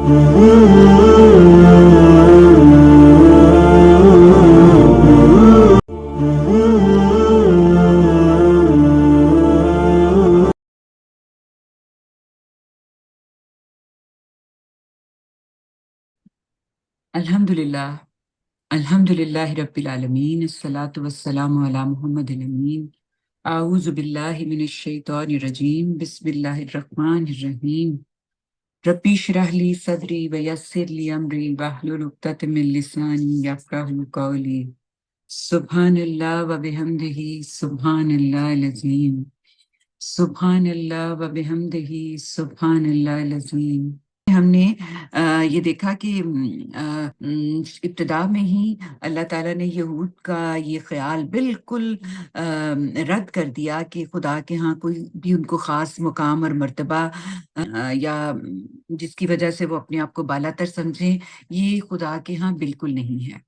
अल्हम्दुलिल्लाह अल्हम्दुलिल्लाहि रब्बिल आलमीन अस्सलातु वस्सलामु अला मुहम्मदिन अमीन आऊज़ु बिल्लाहि मिनश शैतानिर रजीम बिस्मिल्लाहिर रहमानिर रहीम रब्बी इश्रह ली सदरी व यस्सिर ली अमरी वहलुल उक़दतम मिन लिसानी यफ़क़हू क़ौली सुब्हानल्लाह व बिहम्दिही सुब्हानल्लाहिल अज़ीम सुब्हानल्लाह व बिहम्दिही सुब्हानल्लाहिल अज़ीम। हमने ये देखा कि इब्तिदा में ही अल्लाह ताला ने यहूद का ये ख्याल बिल्कुल रद्द कर दिया कि खुदा के यहाँ कोई भी उनको ख़ास मुकाम और मर्तबा या जिसकी वजह से वो अपने आप को बालातर समझें, ये खुदा के यहाँ बिल्कुल नहीं है।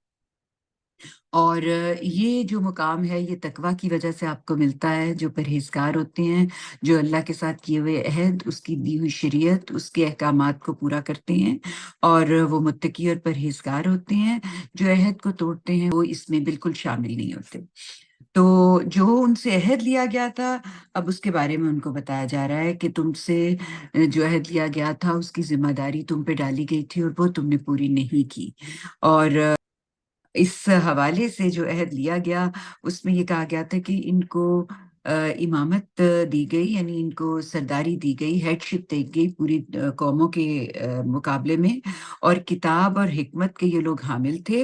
और ये जो मुकाम है ये तकवा की वजह से आपको मिलता है, जो परहेज़गार होते हैं, जो अल्लाह के साथ किए हुए अहद, उसकी दी हुई शरीयत, उसके अहकामात को पूरा करते हैं और वो मुत्तकी और परहेज़गार होते हैं। जो अहद को तोड़ते हैं वो इसमें बिल्कुल शामिल नहीं होते। तो जो उनसे अहद लिया गया था, अब उसके बारे में उनको बताया जा रहा है कि तुमसे जो अहद लिया गया था उसकी ज़िम्मेदारी तुम पे डाली गई थी और वो तुमने पूरी नहीं की। और इस हवाले से जो अहद लिया गया, उसमें ये कहा गया था कि इनको इमामत दी गई, यानी इनको सरदारी दी गई, हेडशिप दी गई पूरी कौमों के मुकाबले में, और किताब और हिकमत के ये लोग हामिल थे।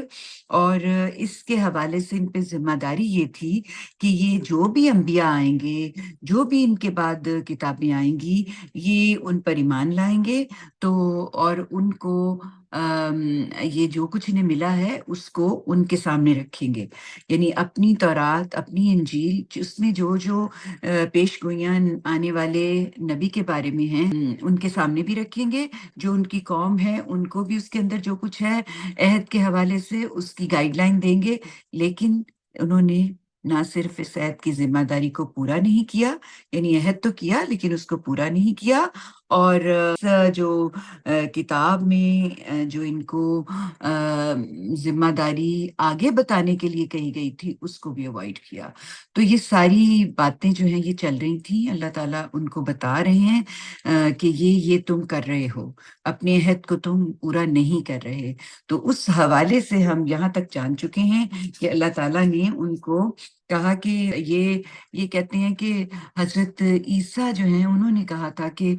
और इसके हवाले से इन पे ज़िम्मेदारी ये थी कि ये जो भी अंबिया आएँगे, जो भी इनके बाद किताबें आएँगी, ये उन पर ईमान लाएँगे, तो और उनको ये जो कुछ इन्हें मिला है उसको उनके सामने रखेंगे। यानी अपनी तौरात, अपनी इंजील उसमें जो पेशगोइयाँ आने वाले नबी के बारे में हैं, उनके सामने भी रखेंगे। जो उनकी कौम है उनको भी उसके अंदर जो कुछ है अहद के हवाले से उसकी गाइडलाइन देंगे। लेकिन उन्होंने ना सिर्फ़ इस अहद की ज़िम्मेदारी को पूरा नहीं किया, यानी अहद तो किया लेकिन उसको पूरा नहीं किया, और जो किताब में जो इनको ज़िम्मेदारी आगे बताने के लिए कही गई थी, उसको भी अवॉइड किया। तो ये सारी बातें जो हैं ये चल रही थी। अल्लाह ताला उनको बता रहे हैं कि ये तुम कर रहे हो, अपने अहद को तुम पूरा नहीं कर रहे। तो उस हवाले से हम यहाँ तक जान चुके हैं कि अल्लाह ताला ने उनको कहा कि ये कहते हैं कि हज़रत ईसा जो हैं उन्होंने कहा था कि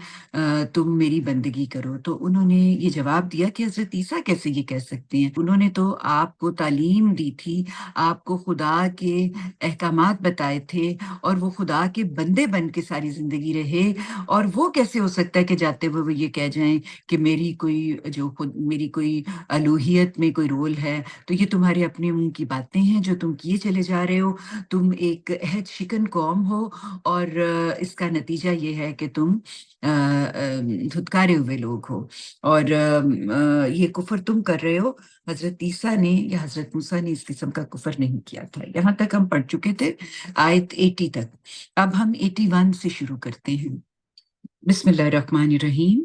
तुम मेरी बंदगी करो। तो उन्होंने ये जवाब दिया कि हज़रत ईसा कैसे ये कह सकते हैं? उन्होंने तो आपको तालीम दी थी, आपको खुदा के अहकामात बताए थे और वो खुदा के बंदे बन के सारी ज़िंदगी रहे, और वो कैसे हो सकता है कि जाते हुए वो ये कह जाएँ कि मेरी कोई अलूहियत में कोई रोल है। तो ये तुम्हारे अपने मुँह की बातें हैं जो तुम किए चले जा रहे हो। तुम एक अहद शिकन कौम हो, और इसका नतीजा ये है कि तुम धुतकारे हुए लोग हो, और ये कुफ़र तुम कर रहे हो। हज़रत ईसा ने या हज़रत मूसा ने इस किस्म का कुफ़र नहीं किया था। यहाँ तक हम पढ़ चुके थे, आयत 80 तक। अब हम 81 से शुरू करते हैं। बिस्मिल्लाहिर्रहमानिर्रहीम।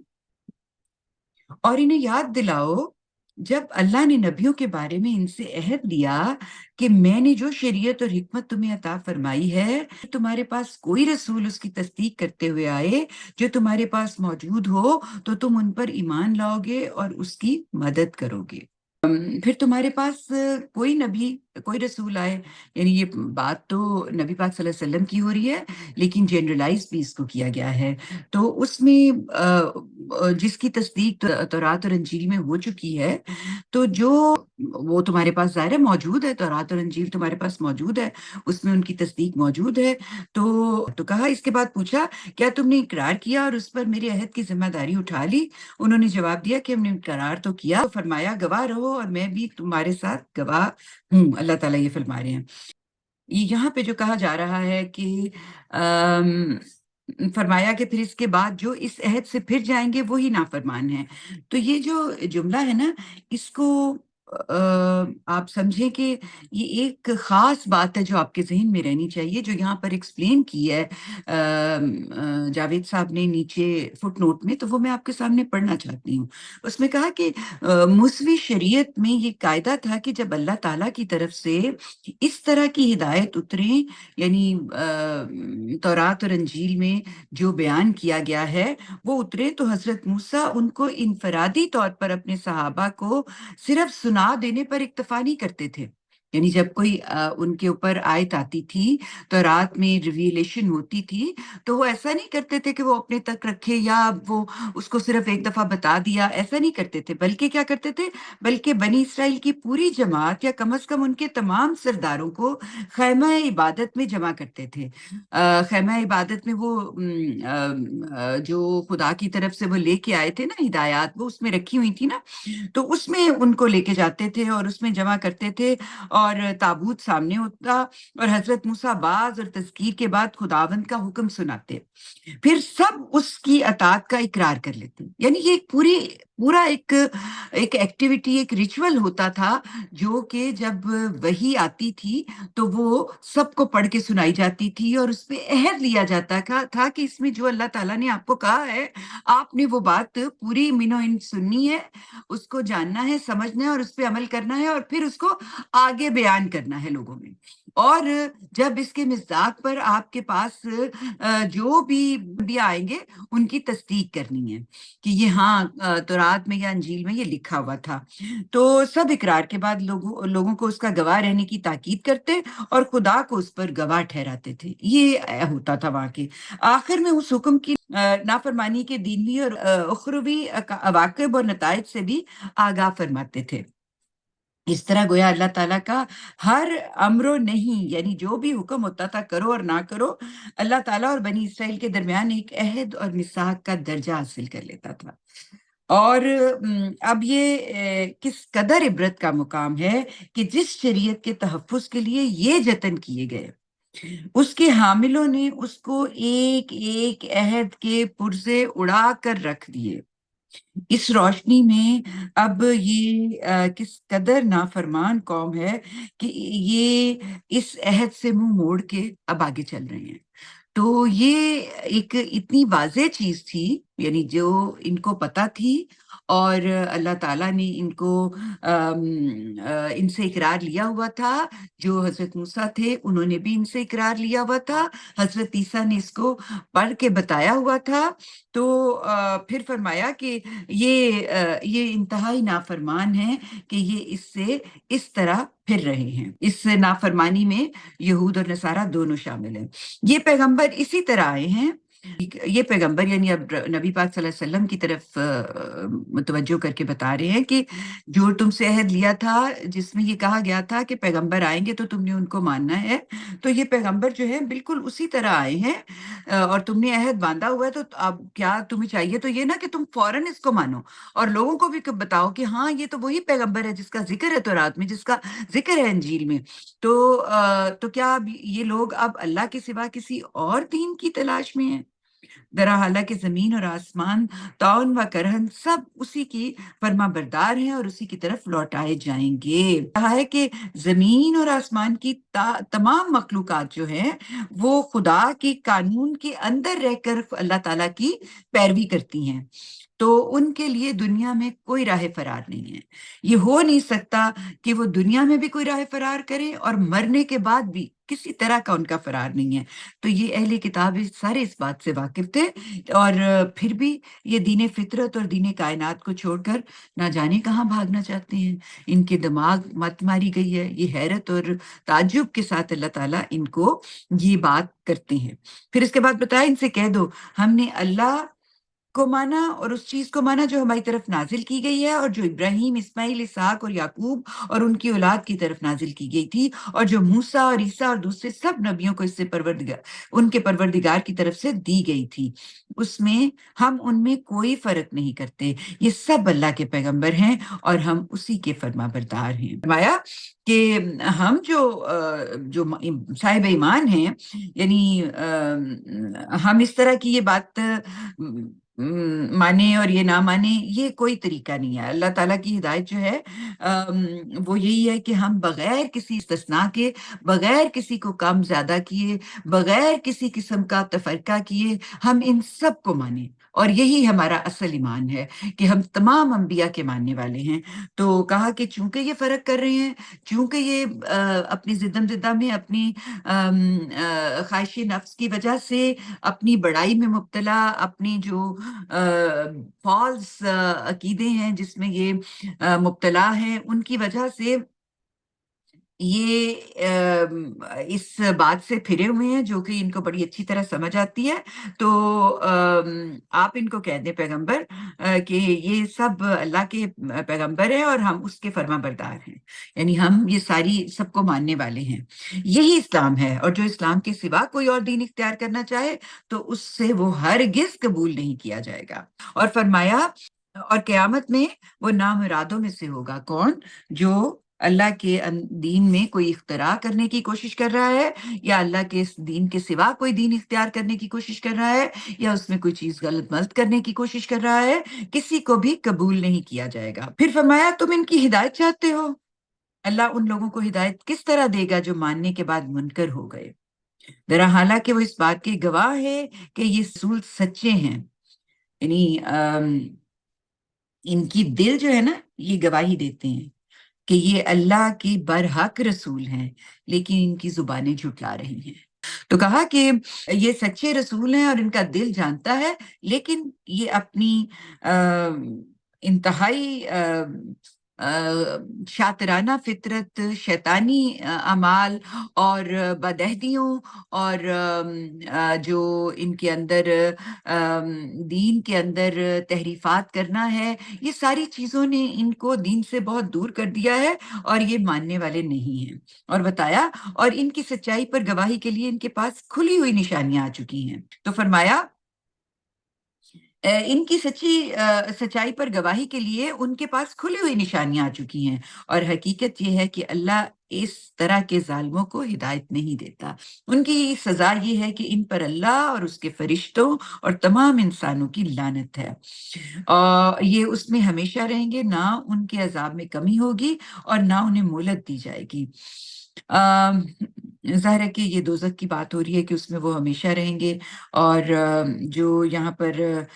और इन्हें याद दिलाओ जब अल्लाह ने नबियों के बारे में इनसे अहद लिया कि मैंने जो शरीयत और हिकमत तुम्हें अता फरमाई है, तुम्हारे पास कोई रसूल उसकी तस्दीक करते हुए आए जो तुम्हारे पास मौजूद हो, तो तुम उन पर ईमान लाओगे और उसकी मदद करोगे। फिर तुम्हारे पास कोई नबी, कोई रसूल आए, यानी ये बात तो नबी पाक सल्लल्लाहु अलैहि वसल्लम की हो रही है, लेकिन जनरलाइज़ भी इसको किया गया है। तो उसमें जिसकी तस्दीक तौरात और इंजील में हो चुकी है, तो जो वो तुम्हारे पास ज़ाहिर है मौजूद है, तौरात और इंजील तुम्हारे पास मौजूद है, उसमें उनकी तस्दीक मौजूद है। तो कहा, इसके बाद पूछा, क्या तुमने इकरार किया और उस पर मेरे अहद की ज़िम्मेदारी उठा ली? उन्होंने जवाब दिया कि हमने इकरार तो किया। तो फरमाया, गवाह रहो और मैं भी तुम्हारे साथ गवाह हूँ। अल्लाह ताला ये फरमा रहे हैं। ये यहाँ पे जो कहा जा रहा है कि अम, फरमाया कि फिर इसके बाद जो इस अहद से फिर जाएँगे वो ही नाफरमान हैं। तो ये जो जुमला है ना, इसको आप समझें कि ये एक ख़ास बात है जो आपके ज़हन में रहनी चाहिए, जो यहाँ पर एक्सप्लेन की है जावेद साहब ने नीचे फुटनोट में, तो वो मैं आपके सामने पढ़ना चाहती हूँ। उसमें कहा कि मुस्लिम शरीयत में ये कायदा था कि जब अल्लाह ताला की तरफ से इस तरह की हिदायत उतरे, यानी तौरात और इंजील में जो बयान किया गया है, वो उतरे, तो हज़रत मूसा उनको इनफरादी तौर पर अपने सहाबा को सिर्फ सुना देने पर इक्तफा नहीं करते थे। यानी जब कोई उनके ऊपर आयत आती थी, तो रात में रिवीलेशन होती थी, तो वो ऐसा नहीं करते थे कि वो अपने तक रखे या वो उसको सिर्फ एक दफा बता दिया, ऐसा नहीं करते थे। बल्कि क्या करते थे, बल्कि बनी इसराइल की पूरी जमात या कम से कम उनके तमाम सरदारों को खैमा इबादत में जमा करते थे। खैमा इबादत में वो जो खुदा की तरफ से वो लेके आए थे ना हिदायत, वो उसमें रखी हुई थी ना, तो उसमें उनको लेके जाते थे और उसमें जमा करते थे, और ताबूत सामने होता, और हजरत मूसा बाज और तज़कीर के बाद खुदावंद का हुक्म सुनाते, फिर सब उसकी अतात का इकरार कर लेते। यानी ये एक पूरा एक एक्टिविटी, एक रिचुअल होता था, जो कि जब वही आती थी तो वो सबको पढ़ के सुनाई जाती थी, और उस पे अहद लिया जाता था कि इसमें जो अल्लाह ताला ने आपको कहा है, आपने वो बात पूरी मिनो इन सुननी है, उसको जानना है, समझना है और उस पे अमल करना है, और फिर उसको आगे बयान करना है लोगों में। और जब इसके मिज़ाक पर आपके पास जो भी आएँगे, उनकी तस्दीक करनी है कि ये हाँ तौरात में या अंजील में ये लिखा हुआ था। तो सब इकरार के बाद लोगों लोगों को उसका गवाह रहने की ताकीद करते और खुदा को उस पर गवाह ठहराते थे। ये होता था वहाँ के। आखिर में उस हुक्म की नाफरमानी के दीनवी और उखरवी अवाक़िब और नताइज से भी आगाह फरमाते थे। इस तरह गोया अल्लाह ताला का हर अम्रो नहीं, यानी जो भी हुक्म होता था करो और ना करो, अल्लाह ताला और बनी इसराइल के दरमियान एक अहद और मिसाक का दर्जा हासिल कर लेता था। और अब ये किस कदर इबरत का मुकाम है कि जिस शरीयत के तहफ़्फ़ुज़ के लिए ये जतन किए गए, उसके हामिलों ने उसको एक-एक अहद के पुर्ज़े उड़ा कर रख दिए। इस रोशनी में अब ये किस कदर नाफरमान कौम है कि ये इस अहद से मुंह मोड़ के अब आगे चल रहे हैं। तो ये एक इतनी वाज़ेह चीज़ थी, यानी जो इनको पता थी, और अल्लाह ताला ने इनको इनसे इकरार लिया हुआ था। जो हज़रत मूसा थे, उन्होंने भी इनसे इकरार लिया हुआ था। हज़रत ईसा ने इसको पढ़ के बताया हुआ था। तो फिर फरमाया कि ये इंतहाई नाफरमान हैं कि ये इससे इस तरह फिर रहे हैं। इस नाफरमानी में यहूद और नसारा दोनों शामिल हैं। ये पैगंबर इसी तरह आए हैं। ये पैगंबर यानी अब नबी पाक सल्लल्लाहु अलैहि वसल्लम की तरफ मुतवज्जो करके बता रहे हैं कि जो तुमसे अहद लिया था, जिसमें ये कहा गया था कि पैगंबर आएँगे तो तुमने उनको मानना है। तो ये पैगंबर जो है बिल्कुल उसी तरह आए हैं, और तुमने अहद बाँधा हुआ है, तो अब क्या तुम्हें चाहिए, तो ये ना कि तुम फौरन इसको मानो और लोगों को भी क बताओ कि हाँ, ये तो वही पैगंबर है जिसका ज़िक्र है तौरात में, जिसका ज़िक्र है इंजील में। तो क्या अब ये लोग अब अल्लाह के सिवा किसी और दीन की तलाश में हैं? दरा हालांकि ज़मीन और आसमान, तौन व करहन सब उसी की फर्माबरदार हैं और उसी की तरफ लौटाए जाएँगे। कहा है कि ज़मीन और आसमान की तमाम मखलूक़ात जो हैं, वो खुदा के कानून के अंदर रहकर अल्लाह ताला की पैरवी करती हैं। तो उनके लिए दुनिया में कोई राह फ़रार नहीं है। ये हो नहीं सकता कि वो दुनिया में भी कोई राह फ़रार करें और मरने के बाद भी किसी तरह का उनका फ़रार नहीं है। तो ये अहले किताब सारे इस बात से वाकिफ़ थे, और फिर भी ये दीन फ़ितरत और दीन कायनात को छोड़कर ना जाने कहाँ भागना चाहते हैं। इनके दिमाग मत मारी गई है। ये हैरत और ताज्जुब के साथ अल्लाह ताला इनको ये बात करते हैं। फिर इसके बाद बताया, इनसे कह दो, हमने अल्लाह को माना और उस चीज़ को माना जो हमारी तरफ नाज़िल की गई है, और जो इब्राहीम, इस्माइल, इसहाक और याकूब और उनकी औलाद की तरफ नाज़िल की गई थी, और जो मूसा और ईसा और दूसरे सब नबियों को इससे उनके परवरदिगार की तरफ से दी गई थी। उसमें हम उनमें कोई फ़र्क नहीं करते। ये सब अल्लाह के पैगंबर हैं और हम उसी के फरमाबरदार हैं। फरमाया कि हम जो साहिब ईमान हैं, यानी हम इस तरह की ये बात माने और ये ना माने, ये कोई तरीका नहीं है। अल्लाह ताला की हिदायत जो है वो यही है कि हम बगैर किसी इस्तिस्ना के, बगैर किसी को कम ज़्यादा किए, बगैर किसी किस्म का तफ़रक़ा किए, हम इन सब को मानें। और यही हमारा असल ईमान है कि हम तमाम अंबिया के मानने वाले हैं। तो कहा कि चूँकि ये फ़र्क कर रहे हैं, चूँकि ये अपनी ज़िद्दम-ज़िद्दा में अपनी ख़्वाहिश नफ़्स की वजह से अपनी बड़ाई में मुब्तला, अपनी जो फ़ॉल्स अक़ीदे हैं जिसमें ये मुब्तला हैं, उनकी वजह से ये इस बात से फिरे हुए हैं जो कि इनको बड़ी अच्छी तरह समझ आती है। तो आप इनको कह दें पैगंबर कि ये सब अल्लाह के पैगंबर हैं और हम उसके फर्माबरदार हैं। यानी हम ये सारी सबको मानने वाले हैं। यही इस्लाम है, और जो इस्लाम के सिवा कोई और दीन इख्तियार करना चाहे तो उससे वो हरगिज़ कबूल नहीं किया जाएगा। और फरमाया, और क़यामत में वो नामुरादों में से होगा कौन? जो अल्लाह के दीन में कोई इख्तिरा करने की कोशिश कर रहा है, या अल्लाह के इस दीन के सिवा कोई दीन इख्तियार करने की कोशिश कर रहा है, या उसमें कोई चीज़ गलत-मलत करने की कोशिश कर रहा है, किसी को भी कबूल नहीं किया जाएगा। फिर फरमाया, तुम इनकी हिदायत चाहते हो? अल्लाह उन लोगों को हिदायत किस तरह देगा जो मानने के बाद मुनकर हो गए। ज़रा हालाँकि वो इस बात के गवाह है कि ये रसूल सच्चे हैं। यानी इनकी दिल जो है ना, ये गवाही देते हैं कि ये अल्लाह के बरहक रसूल हैं, लेकिन इनकी ज़ुबानें झुठला रही हैं। तो कहा कि ये सच्चे रसूल हैं और इनका दिल जानता है, लेकिन ये अपनी अ, इंतहाई शातिराना फ़ितरत, शैतानी अमाल और बदअहदियों और जो इनके अंदर दीन के अंदर तहरीफ़ात करना है, ये सारी चीज़ों ने इनको दीन से बहुत दूर कर दिया है और ये मानने वाले नहीं हैं। और बताया, और इनकी सच्चाई पर गवाही के लिए इनके पास खुली हुई निशानियाँ आ चुकी हैं। तो फरमाया, इनकी सच्चाई पर गवाही के लिए उनके पास खुली हुई निशानियाँ आ चुकी हैं, और हकीकत ये है कि अल्लाह इस तरह के ज़ालिमों को हिदायत नहीं देता। उनकी सज़ा ये है कि इन पर अल्लाह और उसके फ़रिश्तों और तमाम इंसानों की लानत है। ये उसमें हमेशा रहेंगे, ना उनके अज़ाब में कमी होगी और ना उन्हें मोहलत दी जाएगी। ज़ाहिर है कि ये दोज़ख की बात हो रही है कि उसमें वो हमेशा रहेंगे। और जो यहाँ पर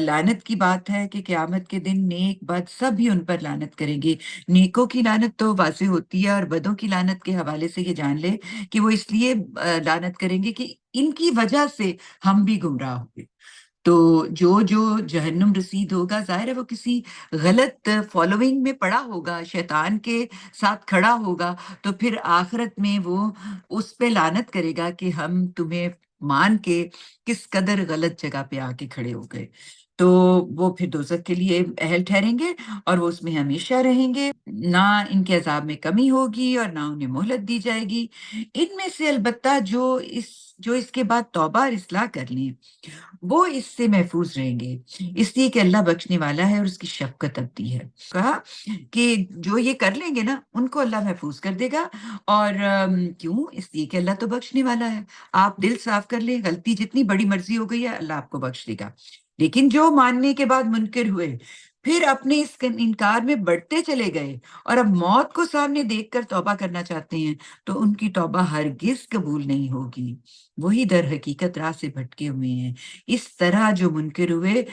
लानत की बात है कि क़यामत के दिन नेक बद सब भी उन पर लानत करेंगे। नेकों की लानत तो वाज़ेह होती है, और बदों की लानत के हवाले से ये जान लें कि वो इसलिए लानत करेंगे कि इनकी वजह से हम भी गुमराह हुए। तो जो जहन्नुम रसीद होगा, ज़ाहिर है वो किसी गलत फ़ॉलोइंग में पड़ा होगा, शैतान के साथ खड़ा होगा, तो फिर आखिरत में वो उस पे लानत करेगा कि हम तुम्हें मान के किस कदर गलत जगह पे आके खड़े हो गए। तो वो फिर दोज़ख के लिए अहल ठहरेंगे और वो उसमें हमेशा रहेंगे, ना इनके अज़ाब में कमी होगी और ना उन्हें मोहलत दी जाएगी। इनमें से अलबत्ता जो इसके बाद तौबा और इस्लाह कर लें, वो इससे महफूज़ रहेंगे, इसलिए कि अल्लाह बख्शने वाला है और उसकी शफ़क़त अबदी है। कहा कि जो ये कर लेंगे ना, उनको अल्लाह महफूज़ कर देगा। और क्यों? इसलिए कि अल्लाह तो बख्शने वाला है। आप दिल साफ़ कर लें, गलती जितनी बड़ी मर्ज़ी हो गई है, अल्लाह आपको बख्श देगा। लेकिन जो मानने के बाद मुनकिर हुए, फिर अपने इस इनकार में बढ़ते चले गए और अब मौत को सामने देखकर तौबा करना चाहते हैं, तो उनकी तौबा हरगिज़ कबूल नहीं होगी। वही दर हकीकत राह से भटके हुए हैं। इस तरह जो मुनकिर हुए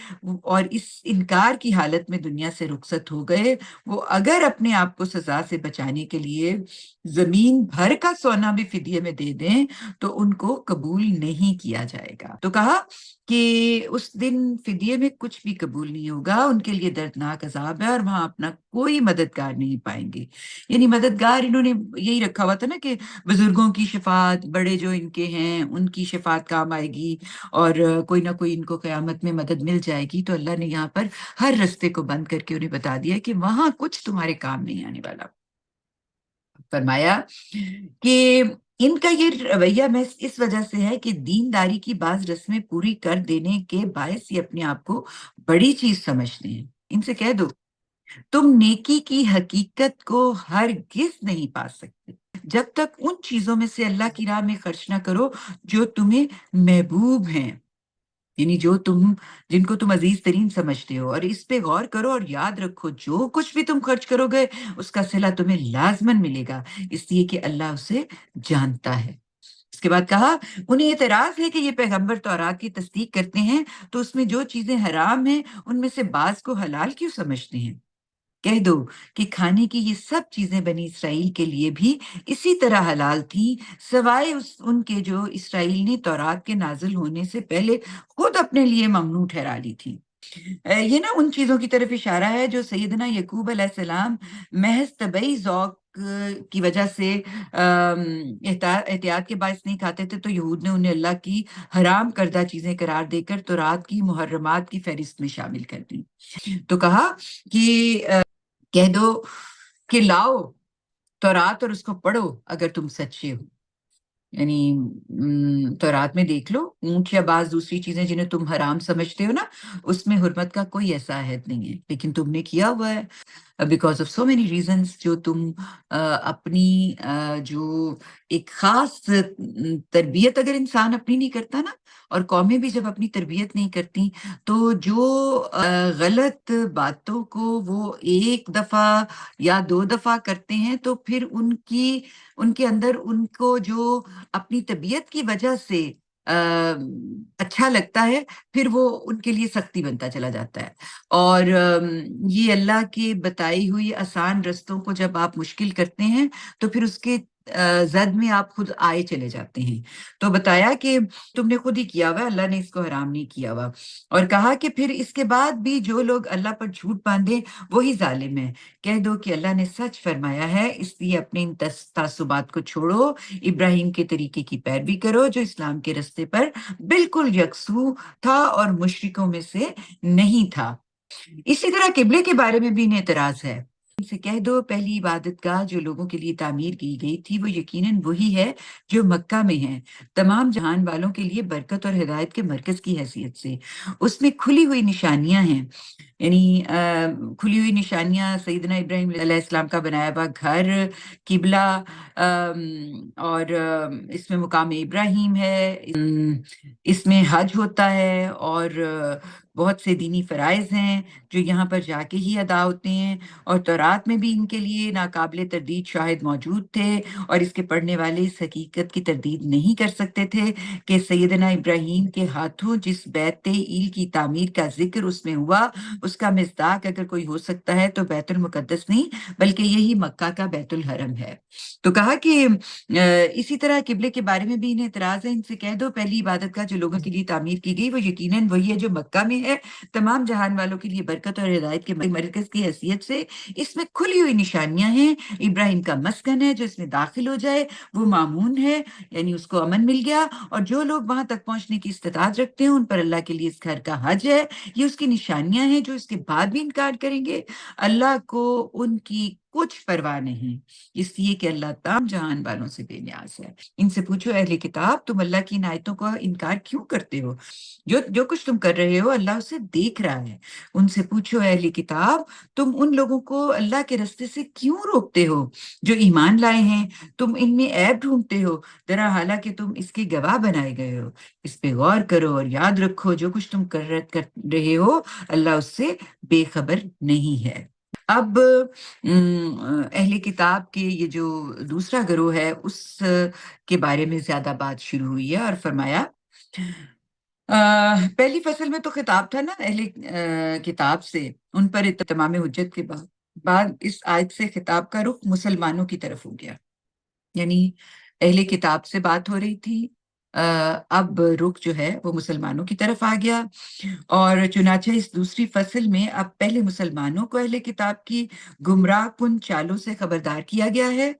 और इस इनकार की हालत में दुनिया से रुखसत हो गए, वो अगर अपने आप को सज़ा से बचाने के लिए ज़मीन भर का सोना भी फ़िदिये में दे दें, तो उनको कबूल नहीं किया जाएगा। तो कहा कि उस दिन फ़िदिये में कुछ भी कबूल नहीं होगा, उनके लिए दर्दनाक अज़ाब है और वहाँ अपना कोई मददगार नहीं पाएँगे। यानी मददगार इन्होंने यही रखा हुआ था ना कि बुज़ुर्गों की शफ़ाअत, बड़े जो इनके हैं, उनकी शफ़ाअत काम आएगी और कोई ना कोई इनको क़यामत में मदद मिल जाएगी। तो अल्लाह ने यहाँ पर हर रास्ते को बंद करके उन्हें बता दिया कि वहाँ कुछ तुम्हारे काम नहीं आने वाला। फरमाया कि इनका ये रवैया महज़ इस वजह से है कि दीनदारी की बाज़ रस्में पूरी कर देने के बायस ये अपने आप को बड़ी चीज़ समझते हैं। इनसे कह दो, तुम नेकी की हकीकत को हरगिज़ नहीं पा सकते, जब तक उन चीज़ों में से अल्लाह की राह में खर्च ना करो, जो तुम्हें महबूब हैं। यानी जिनको तुम अजीज तरीन समझते हो, और इस पे गौर करो और याद रखो जो कुछ भी तुम खर्च करोगे उसका सिला तुम्हें लाजमन मिलेगा, इसलिए कि अल्लाह उसे जानता है। इसके बाद कहा, उन्हें एतराज है कि ये पैगंबर तौरात की तस्दीक करते हैं तो उसमें जो चीजें हराम हैं उनमें से बाज को हलाल क्यों समझते हैं। कह दो कि खाने की ये सब चीजें बनी इसराइल के लिए भी इसी तरह हलाल थी, सवाए उनके जो इसराइल ने तौरात के नाजिल होने से पहले खुद अपने लिए ममनू ठहरा ली थी। ये ना उन चीजों की तरफ इशारा है जो सैयदना यकूब अलैहिस्सलाम महज तबई ज़ौक की वजह से एहतियात के बायस नहीं खाते थे, तो यहूद ने उन्हें अल्लाह की हराम करदा चीजें करार देकर तौरात की मुहर्रमात की फहरिस्त में शामिल कर दी। तो कहा कि कह दो कि लाओ तौरात और उसको पढ़ो अगर तुम सच्चे हो। यानी तौरात में देख लो, ऊंट या बाज दूसरी चीजें जिन्हें तुम हराम समझते हो ना, उसमें हुर्मत का कोई ऐसा अहद नहीं है, लेकिन तुमने किया हुआ है because of so many reasons, जो तुम अपनी जो एक खास तरबियत अगर इंसान अपनी नहीं करता ना, और कौमें भी जब अपनी तरबियत नहीं करती, तो जो गलत बातों को वो एक दफा या दो दफा करते हैं, तो फिर उनके अंदर उनको जो अपनी तबीयत की वजह से अच्छा लगता है, फिर वो उनके लिए सख्ती बनता चला जाता है। और ये अल्लाह की बताई हुई आसान रस्तों को जब आप मुश्किल करते हैं, तो फिर उसके जद में आप खुद आए चले जाते हैं। तो बताया कि तुमने खुद ही किया हुआ, अल्लाह ने इसको हराम नहीं किया हुआ। और कहा कि फिर इसके बाद भी जो लोग अल्लाह पर झूठ बांधे वही जालिम है। कह दो कि अल्लाह ने सच फरमाया है, इसलिए अपने इन तासुबात को छोड़ो, इब्राहिम के तरीके की पैरवी करो जो इस्लाम के रास्ते पर बिल्कुल यकसू था और मुशरिकों में से नहीं था। इसी तरह किबले के बारे में भी इन्हें एतराज है। इनसे कह दो, पहली इबादतगाह जो लोगों के लिए तामीर की गई थी वो यकीनन वही है जो मक्का में है, तमाम जहान वालों के लिए बरकत और हिदायत के मरकज की हैसियत से। उसमें खुली हुई निशानियां हैं, यानी खुली हुई निशानियां सैयदना इब्राहिम अलैहिस्सलाम का बनाया हुआ घर, किबला, और इसमें मुकाम इब्राहिम है, इसमें हज होता है, और बहुत से दीनी फ़राइज़ हैं जो यहाँ पर जाके ही अदा होते हैं। और तौरात में भी इनके लिए नाकाबिले तरदीद शाहिद मौजूद थे, और इसके पढ़ने वाले इस हकीकत की तरदीद नहीं कर सकते थे कि सैयदना इब्राहीम के हाथों जिस बैत ईल की तामीर का ज़िक्र उसमें हुआ, उसका मिस्दाक अगर कोई हो सकता है तो बैतुल मुक़द्दस नहीं, बल्कि यही मक्का का बैतुल हरम है। तो कहा कि इसी तरह किबले के बारे में भी इन्हें एतराज़ है। इनसे कह दो, पहली इबादतगाह जो लोगों के लिए तामीर की गई वो यकीनन वही है जो मक्का में है, तमाम जहान वालों के लिए बरकत और हिदायत के मरकज की हैसियत से। इसमें खुली हुई निशानियां हैं, इब्राहिम का मस्कन है, जो इसमें दाखिल हो जाए वो मामून है, यानी उसको अमन मिल गया। और जो लोग वहां तक पहुंचने की इस्तिताअत रखते हैं उन पर अल्लाह के लिए इस घर का हज है। ये उसकी निशानियां हैं, जो इसके बाद भी इनकार करेंगे अल्लाह को उनकी कुछ परवाह नहीं, इसलिए कि अल्लाह ताम जहान वालों से बेनियाज है। इनसे पूछो, अहले किताब, तुम अल्लाह की इन आयतों का इनकार क्यों करते हो? जो जो कुछ तुम कर रहे हो अल्लाह उसे देख रहा है। उनसे पूछो, अहले किताब, तुम उन लोगों को अल्लाह के रास्ते से क्यों रोकते हो जो ईमान लाए हैं? तुम इनमें ऐब ढूंढते हो, जरा हालांकि तुम इसके गवाह बनाए गए हो। इस पे गौर करो और याद रखो, जो कुछ तुम कर रहे हो अल्लाह उससे बेखबर नहीं है। अब अहले किताब के ये जो दूसरा गिरोह है उस के बारे में ज्यादा बात शुरू हुई है, और फरमाया पहली फसल में तो खिताब था ना अहले किताब से, उन पर इत्माम हुज्जत के बाद इस आयत से खिताब का रुख मुसलमानों की तरफ हो गया। यानी अहले किताब से बात हो रही थी, अब रुख जो है वो मुसलमानों की तरफ आ गया। और चुनाचे इस दूसरी फसल में अब पहले मुसलमानों को अहले किताब की गुमराह कुन चालों से खबरदार किया गया है,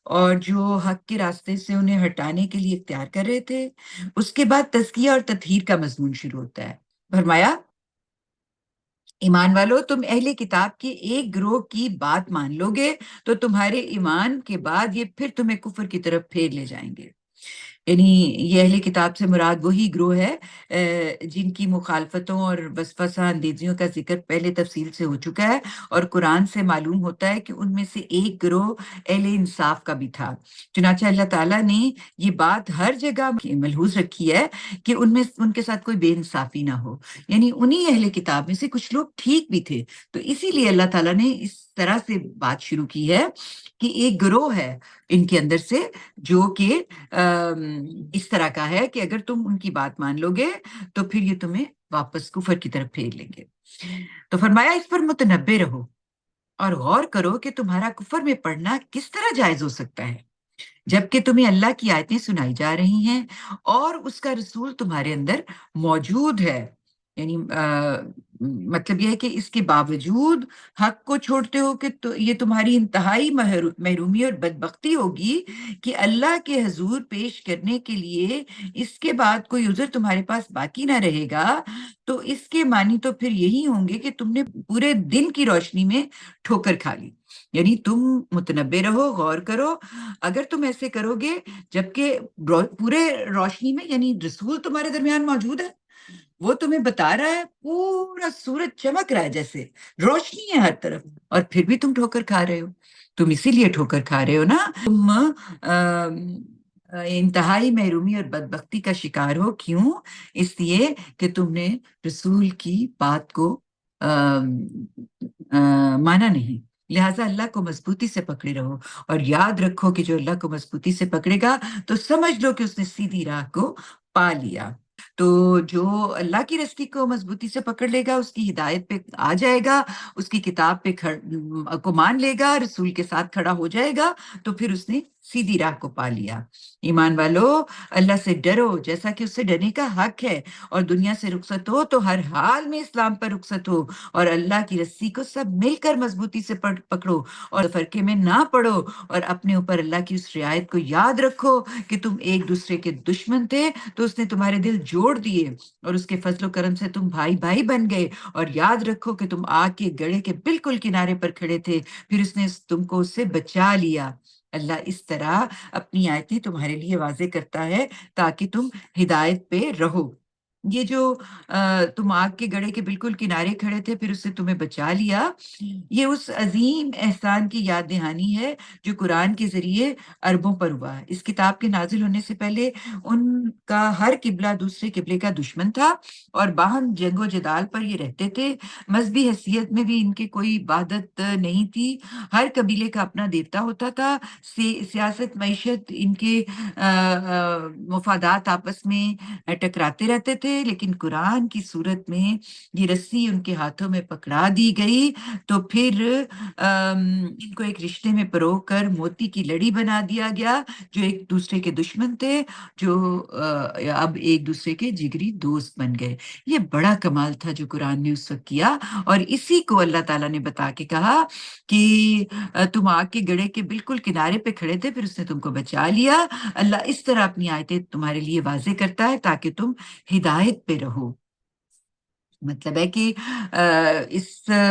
और जो हक के रास्ते से उन्हें हटाने के लिए इख्तियार कर रहे थे। उसके बाद तज़किया और तत्हीर का मजमून शुरू होता है। फरमाया, ईमान वालों, तुम अहले किताब के एक ग्रोह की बात मान लोगे तो तुम्हारे ईमान के बाद ये फिर तुम्हें कुफर की तरफ फेर ले जाएंगे। یعنی یہ اہل کتاب سے مراد وہی گروہ ہے جن کی مخالفتوں اور وسوسہ اندیزیوں کا ذکر پہلے تفصیل سے ہو چکا ہے، اور قرآن سے معلوم ہوتا ہے کہ ان میں سے ایک گروہ اہل انصاف کا بھی تھا۔ چنانچہ اللہ تعالیٰ نے یہ بات ہر جگہ ملحوظ رکھی ہے کہ ان میں ان کے ساتھ کوئی بے انصافی نہ ہو، یعنی انہی اہل کتاب میں سے کچھ لوگ ٹھیک بھی تھے۔ تو اسی لیے اللہ تعالیٰ نے اس طرح سے بات شروع کی ہے کہ ایک گروہ ہے ان کے اندر سے جو کہ اس طرح کا ہے کہ اگر تم ان کی بات مان لو گے تو پھر یہ تمہیں واپس کفر کی طرف پھیر لیں گے۔ تو فرمایا اس پر متنبع رہو اور غور کرو کہ تمہارا کفر میں پڑنا کس طرح جائز ہو سکتا ہے، جبکہ تمہیں اللہ کی آیتیں سنائی جا رہی ہیں اور اس کا رسول تمہارے اندر موجود ہے۔ یعنی مطلب یہ ہے کہ اس کے باوجود حق کو چھوڑتے ہو کہ یہ تمہاری انتہائی محرومی اور بدبختی ہوگی کہ اللہ کے حضور پیش کرنے کے لیے اس کے بعد کوئی عذر تمہارے پاس باقی نہ رہے گا۔ تو اس کے معنی تو پھر یہی ہوں گے کہ تم نے پورے دن کی روشنی میں ٹھوکر کھا لی۔ یعنی تم متنبع رہو، غور کرو، اگر تم ایسے کرو گے جبکہ پورے روشنی میں، یعنی رسول تمہارے درمیان موجود ہے، وہ تمہیں بتا رہا ہے، پورا سورج چمک رہا ہے جیسے روشنی ہے ہر طرف، اور پھر بھی تم ٹھوکر کھا رہے ہو۔ تم اسی لیے ٹھوکر کھا رہے ہو نا، تم انتہائی محرومی اور بدبختی کا شکار ہو۔ کیوں؟ اس لیے کہ تم نے رسول کی بات کو مانا نہیں۔ لہٰذا اللہ کو مضبوطی سے پکڑے رہو، اور یاد رکھو کہ جو اللہ کو مضبوطی سے پکڑے گا تو سمجھ لو کہ اس نے سیدھی راہ کو پا لیا۔ تو جو اللہ کی رسی کو مضبوطی سے پکڑ لے گا، اس کی ہدایت پہ آ جائے گا، اس کی کتاب پہ کو مان لے گا، رسول کے ساتھ کھڑا ہو جائے گا، تو پھر اس نے سیدھی راہ کو پا لیا۔ ایمان والو، اللہ سے ڈرو جیسا کہ اس سے ڈرنے کا حق ہے، اور دنیا سے رخصت ہو تو ہر حال میں اسلام پر رخصت ہو، اور اللہ کی رسی کو سب مل کر مضبوطی سے پکڑو، اور فرقے میں نہ پڑو، اور اپنے اوپر اللہ کی اس رعایت کو یاد رکھو کہ تم ایک دوسرے کے دشمن تھے تو اس نے تمہارے دل جوڑ دیے، اور اس کے فضل و کرم سے تم بھائی بھائی بن گئے۔ اور یاد رکھو کہ تم آگ کے گڑھے کے بالکل کنارے پر کھڑے تھے، پھر اس نے تم کو اس سے بچا لیا۔ اللہ اس طرح اپنی آیتیں تمہارے لیے واضح کرتا ہے تاکہ تم ہدایت پہ رہو۔ یہ جو تم آگ کے گڑھے کے بالکل کنارے کھڑے تھے پھر اس سے تمہیں بچا لیا، یہ اس عظیم احسان کی یاد دہانی ہے جو قرآن کے ذریعے عربوں پر ہوا۔ اس کتاب کے نازل ہونے سے پہلے ان کا ہر قبلہ دوسرے قبلے کا دشمن تھا، اور باہم جنگ و جدال پر یہ رہتے تھے۔ مذہبی حیثیت میں بھی ان کی کوئی وحدت نہیں تھی، ہر قبیلے کا اپنا دیوتا ہوتا تھا۔ سیاست، معیشت، ان کے مفادات آپس میں ٹکراتے رہتے تھے، لیکن قرآن کی صورت میں یہ رسی ان کے ہاتھوں میں پکڑا دی گئی تو پھر ان کو ایک رشتے میں پرو کر موتی کی لڑی بنا دیا گیا، جو ایک دوسرے کے دشمن تھے، جو اب ایک دوسرے کے جگری دوست بن گئے۔ یہ بڑا کمال تھا جو قرآن نے اس وقت کیا، اور اسی کو اللہ تعالیٰ نے بتا کے کہا کہ تم آگ کے گڑھے کے بالکل کنارے پہ کھڑے تھے، پھر اس نے تم کو بچا لیا۔ اللہ اس طرح اپنی آیتیں تمہارے لیے واضح کرتا ہے تاکہ تم ہدایت پہ رہو۔ مطلب ہے کہ اس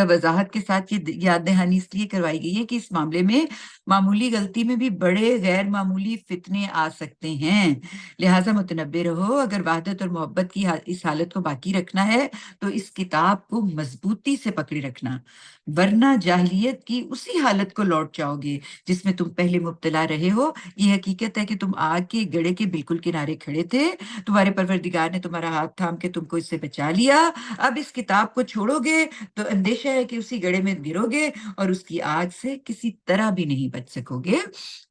وضاحت کے ساتھ یہ یاد دہانی اس لیے کروائی گئی ہے کہ اس معاملے میں معمولی غلطی میں بھی بڑے غیر معمولی فتنے آ سکتے ہیں، لہٰذا متنبع رہو۔ اگر وحدت اور محبت کی اس حالت کو باقی رکھنا ہے تو اس کتاب کو مضبوطی سے پکڑے رکھنا، ورنہ جاہلیت کی اسی حالت کو لوٹ جاؤ گے جس میں تم پہلے مبتلا رہے ہو۔ یہ حقیقت ہے کہ تم آگ کے گڑھے کے بالکل کنارے کھڑے تھے، تمہارے پروردگار نے تمہارا ہاتھ تھام کے تم کو اس سے بچا لیا۔ اب اس کتاب کو چھوڑو گے تو اندیشہ ہے کہ اسی گڑھے میں گرو گے اور اس کی آگ سے کسی طرح بھی نہیں بچ سکو گے۔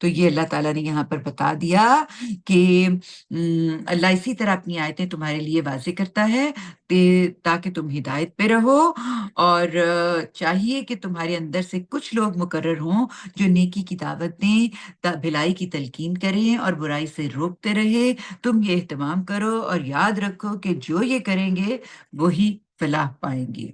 تو یہ اللہ تعالیٰ نے یہاں پر بتا دیا کہ اللہ اسی طرح اپنی آیتیں تمہارے لیے واضح کرتا ہے تاکہ تم ہدایت پہ رہو، اور چاہیے کہ تمہارے اندر سے کچھ لوگ مقرر ہوں جو نیکی کی دعوت دیں، بھلائی کی تلقین کریں اور برائی سے روکتے رہے۔ تم یہ اہتمام کرو اور یاد رکھو کہ جو یہ کریں گے وہی فلاح پائیں گے۔